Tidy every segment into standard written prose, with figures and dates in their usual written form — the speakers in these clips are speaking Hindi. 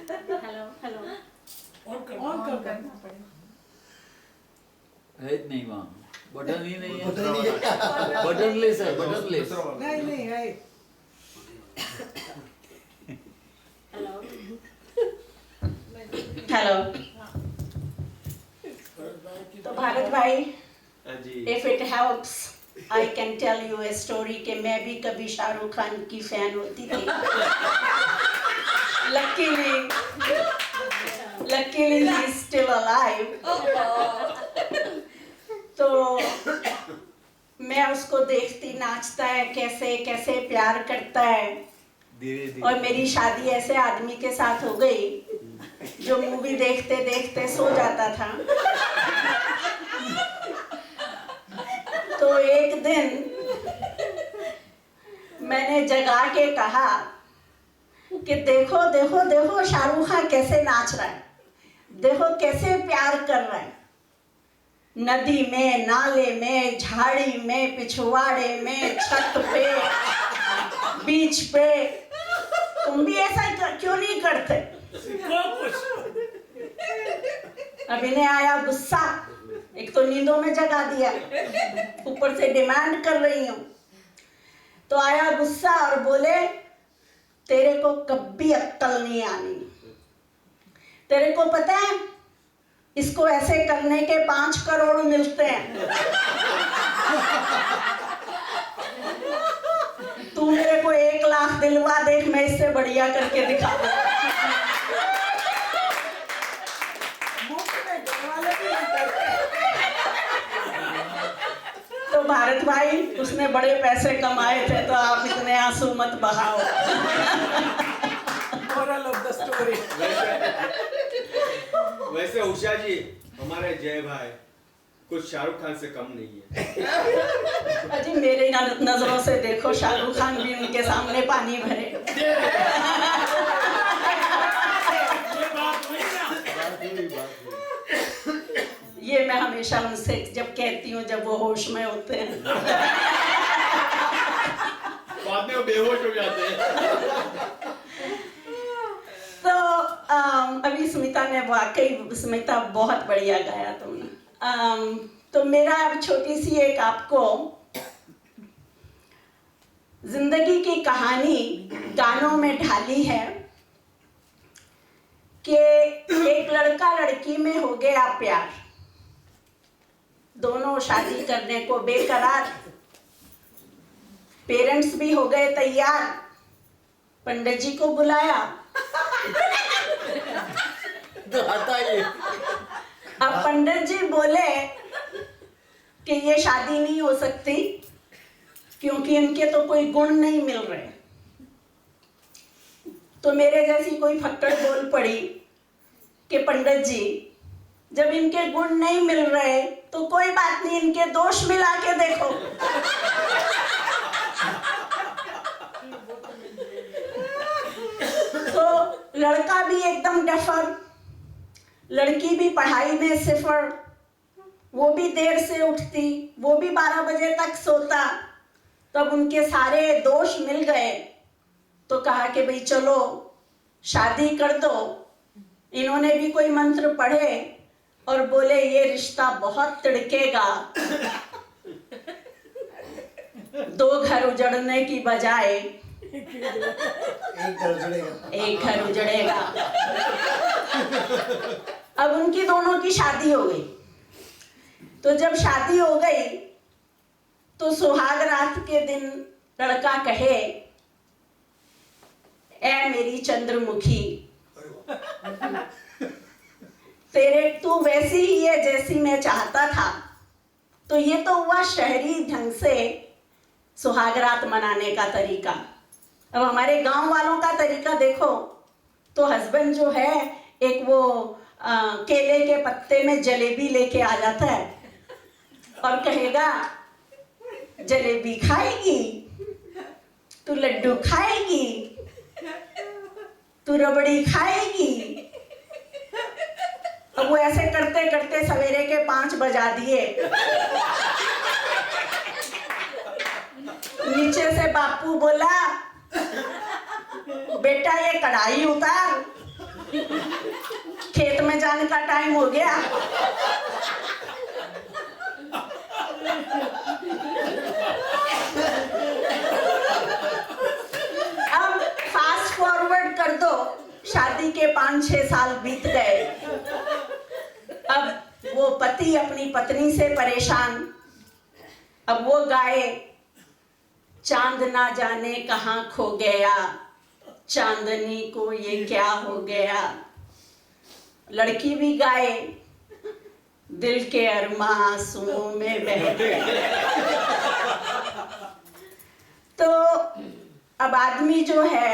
हेलो हेलो ऑन करना पड़ेगा। है नहीं वहाँ, बटन ही नहीं है, बटनलेस है, बटनलेस। नहीं है। Hello hello. तो भारत भाई, if it helps I can tell you a story कि मैं भी कभी शाहरुख खान की फैन होती थी। Luckily he is still alive. तो मैं उसको देखती, नाचता है, कैसे कैसे प्यार करता है। धीरे धीरे। और मेरी शादी ऐसे आदमी के साथ हो गई जो मूवी देखते देखते सो जाता था। तो एक दिन मैंने जगा के कहा कि देखो देखो देखो शाहरुख खान कैसे नाच रहा है, देखो कैसे प्यार कर रहा है, नदी में, नाले में, झाड़ी में, पिछवाड़े में, छत पे, बीच पे। तुम भी ऐसा क्यों नहीं करते? अब इन्हें आया गुस्सा, एक तो नींदों में जगा दिया, ऊपर से डिमांड कर रही हूँ। तो आया गुस्सा और बोले तेरे को कभी अक्ल नहीं आनी। तेरे को पता है इसको ऐसे करने के 5 करोड़ मिलते हैं। तू मेरे को 1 लाख दिलवा, देख मैं इससे बढ़िया करके दिखा दूँ। तो भारत भाई, उसने बड़े पैसे कमाए थे, तो आप इतने आंसू मत बहाओ। Moral of the story. वैसे उषा जी, हमारे जय भाई कुछ शाहरुख खान से कम नहीं है। अजी मेरे नजरों से देखो, शाहरुख खान भी उनके सामने पानी भरे। ये मैं हमेशा उनसे जब कहती हूँ, जब वो होश में होते हैं। बाद में वो बेहोश हो जाते हैं। तो अभी स्मिता ने, वाकई स्मिता बहुत बढ़िया गाया तुमने। तो मेरा अब छोटी सी एक आपको जिंदगी की कहानी गानों में ढाली है कि एक लड़का लड़की में हो गया प्यार, दोनों शादी करने को बेकरार, पेरेंट्स भी हो गए तैयार, पंडित जी को बुलाया। अब पंडित जी बोले कि ये शादी नहीं हो सकती क्योंकि इनके तो कोई गुण नहीं मिल रहे। तो मेरे जैसी कोई फक्कड़ बोल पड़ी कि पंडित जी, जब इनके गुण नहीं मिल रहे तो कोई बात नहीं, इनके दोष मिला के देखो। तो लड़का भी एकदम डफर, लड़की भी पढ़ाई में सिफर, वो भी देर से उठती, वो भी 12 बजे तक सोता। तब उनके सारे दोष मिल गए तो कहा कि भाई चलो शादी कर दो। इन्होंने भी कोई मंत्र पढ़े और बोले ये रिश्ता बहुत तिड़केगा, 2 घर उजड़ने की बजाय एक घर उजड़ेगा। अब उनकी दोनों की शादी हो गई। तो जब शादी हो गई तो सुहाग रात के दिन लड़का कहे, ऐ मेरी चंद्रमुखी, तेरे तू वैसी ही है जैसी मैं चाहता था। तो ये तो हुआ शहरी ढंग से सुहाग रात मनाने का तरीका। अब हमारे गांव वालों का तरीका देखो तो हस्बैंड जो है, एक वो केले के पत्ते में जलेबी लेके आ जाता है और कहेगा, जलेबी खाएगी, तू लड्डू खाएगी, तू रबड़ी खाएगी। अब वो ऐसे करते करते सवेरे के 5 बजा दिए। नीचे से बापू बोला, बेटा ये कढ़ाई उतार। बयान का टाइम हो गया। अब फास्ट फॉरवर्ड कर दो, शादी के 5-6 साल बीत गए। अब वो पति अपनी पत्नी से परेशान। अब वो गाए, चांद ना जाने कहाँ खो गया, चांदनी को ये क्या हो गया। लड़की भी गाए, दिल के अरमा आंसुओं में बह गए। तो अब आदमी जो है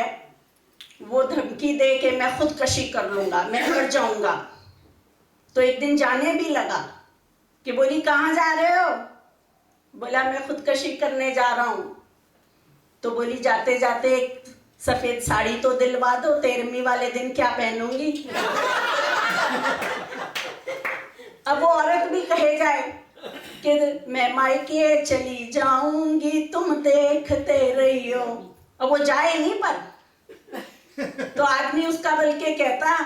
वो धमकी दे के मैं खुदकशी कर लूंगा, मैं मर जाऊंगा। तो एक दिन जाने भी लगा कि बोली कहाँ जा रहे हो? बोला मैं खुदकशी करने जा रहा हूं। तो बोली जाते जाते एक सफेद साड़ी तो दिलवा दो, 13वीं वाले दिन क्या पहनूंगी। अब वो औरत भी कहे जाए कि मैं मायके चली जाऊंगी, तुम देखते रहियो। अब वो जाए नहीं, पर तो आदमी उसका बल्कि कहता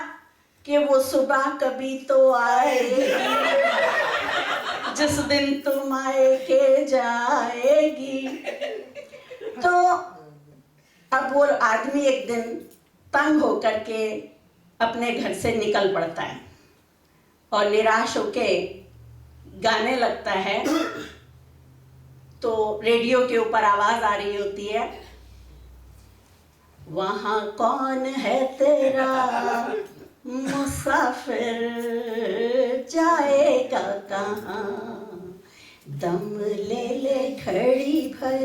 कि वो सुबह कभी तो आएगी जिस दिन तुम मायके जाएगी। तो अब वो आदमी एक दिन तंग होकर के अपने घर से निकल पड़ता है और निराश होके गाने लगता है। तो रेडियो के ऊपर आवाज आ रही होती है, वहां कौन है तेरा मुसाफिर, जाएगा कहाँ, दम ले ले घड़ी भर।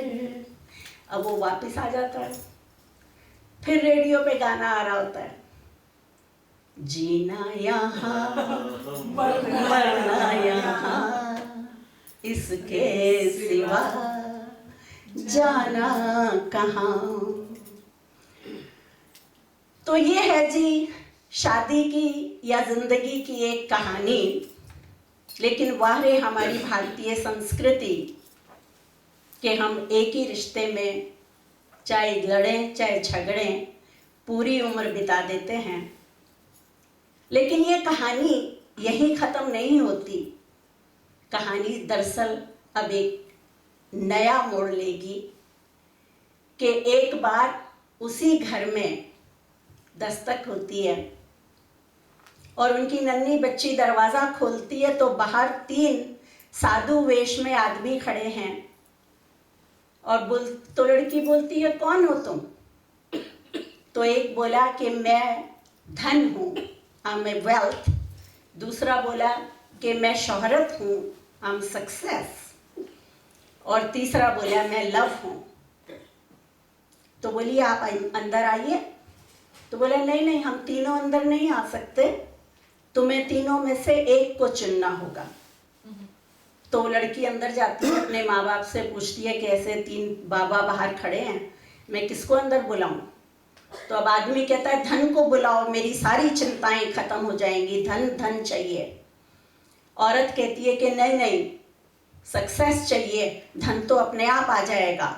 अब वो वापस आ जाता है, फिर रेडियो पे गाना आ रहा होता है, जीना यहाँ मरना यहाँ, इसके सिवा जाना कहाँ। तो ये है जी शादी की या जिंदगी की एक कहानी। लेकिन वाह रे हमारी भारतीय संस्कृति कि हम एक ही रिश्ते में चाहे लड़ें चाहे झगड़ें पूरी उम्र बिता देते हैं। लेकिन ये कहानी यहीं ख़त्म नहीं होती। कहानी दरअसल अब एक नया मोड़ लेगी कि एक बार उसी घर में दस्तक होती है और उनकी नन्ही बच्ची दरवाज़ा खोलती है तो बाहर 3 साधु वेश में आदमी खड़े हैं और तो लड़की बोलती है कौन हो तुम? तो एक बोला कि मैं धन हूँ, आई एम वेल्थ। दूसरा बोला कि मैं शोहरत हूँ, आई एम सक्सेस। और तीसरा बोला मैं लव हूँ। तो बोली आप अंदर आइए। तो बोला नहीं नहीं, हम तीनों अंदर नहीं आ सकते, तुम्हें तीनों में से एक को चुनना होगा। तो लड़की अंदर जाती है, अपने माँ बाप से पूछती है कि ऐसे 3 बाबा बाहर खड़े हैं, मैं किसको अंदर बुलाऊं? तो अब आदमी कहता है धन को बुलाओ, मेरी सारी चिंताएं खत्म हो जाएंगी, धन धन चाहिए। औरत कहती है कि नहीं नहीं, सक्सेस चाहिए, धन तो अपने आप आ जाएगा।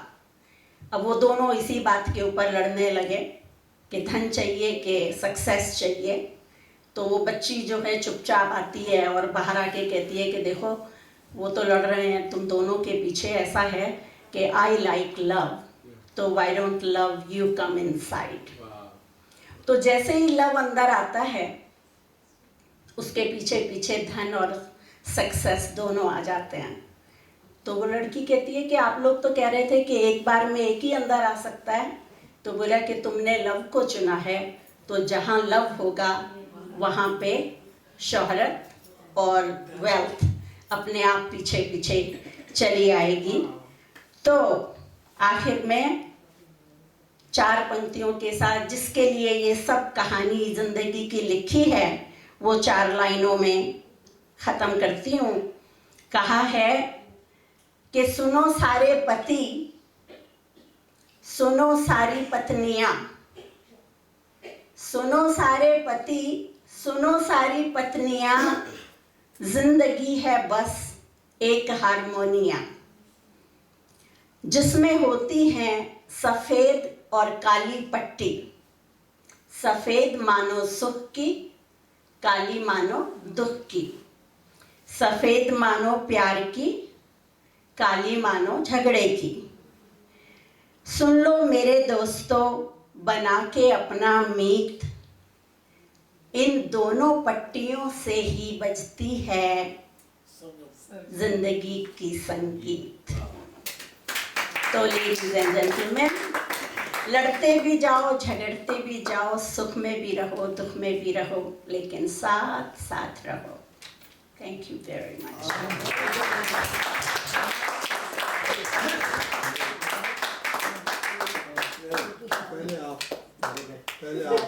अब वो दोनों इसी बात के ऊपर लड़ने लगे कि धन चाहिए कि सक्सेस चाहिए। तो वो बच्ची जो है चुपचाप आती है और बाहर आके कहती है कि देखो वो तो लड़ रहे हैं, तुम दोनों के पीछे ऐसा है कि आई लाइक लव, तो why don't love you come inside. तो जैसे ही लव अंदर आता है उसके पीछे पीछे धन और सक्सेस दोनों आ जाते हैं। तो वो लड़की कहती है कि आप लोग तो कह रहे थे कि एक बार में एक ही अंदर आ सकता है। तो बोला कि तुमने लव को चुना है, तो जहाँ लव होगा वहाँ पे शोहरत और वेल्थ अपने आप पीछे पीछे चली आएगी। तो आखिर में 4 पंक्तियों के साथ जिसके लिए ये सब कहानी जिंदगी की लिखी है वो 4 लाइनों में ख़त्म करती हूँ। कहा है कि सुनो सारे पति, सुनो सारी पत्नियाँ, सुनो सारे पति, सुनो सारी पत्नियाँ, जिंदगी है बस एक हारमोनिया जिसमें होती हैं सफ़ेद और काली पट्टी। सफ़ेद मानो सुख की, काली मानो दुख की, सफेद मानो प्यार की, काली मानो झगड़े की। सुन लो मेरे दोस्तों, बना के अपना मीत, इन दोनों पट्टियों से ही बजती है जिंदगी की संगीत। तो लेडीज एंड जेंटलमैन, लड़ते भी जाओ, झगड़ते भी जाओ, सुख में भी रहो, दुख में भी रहो, लेकिन साथ साथ रहो। Thank you very much. पहले आप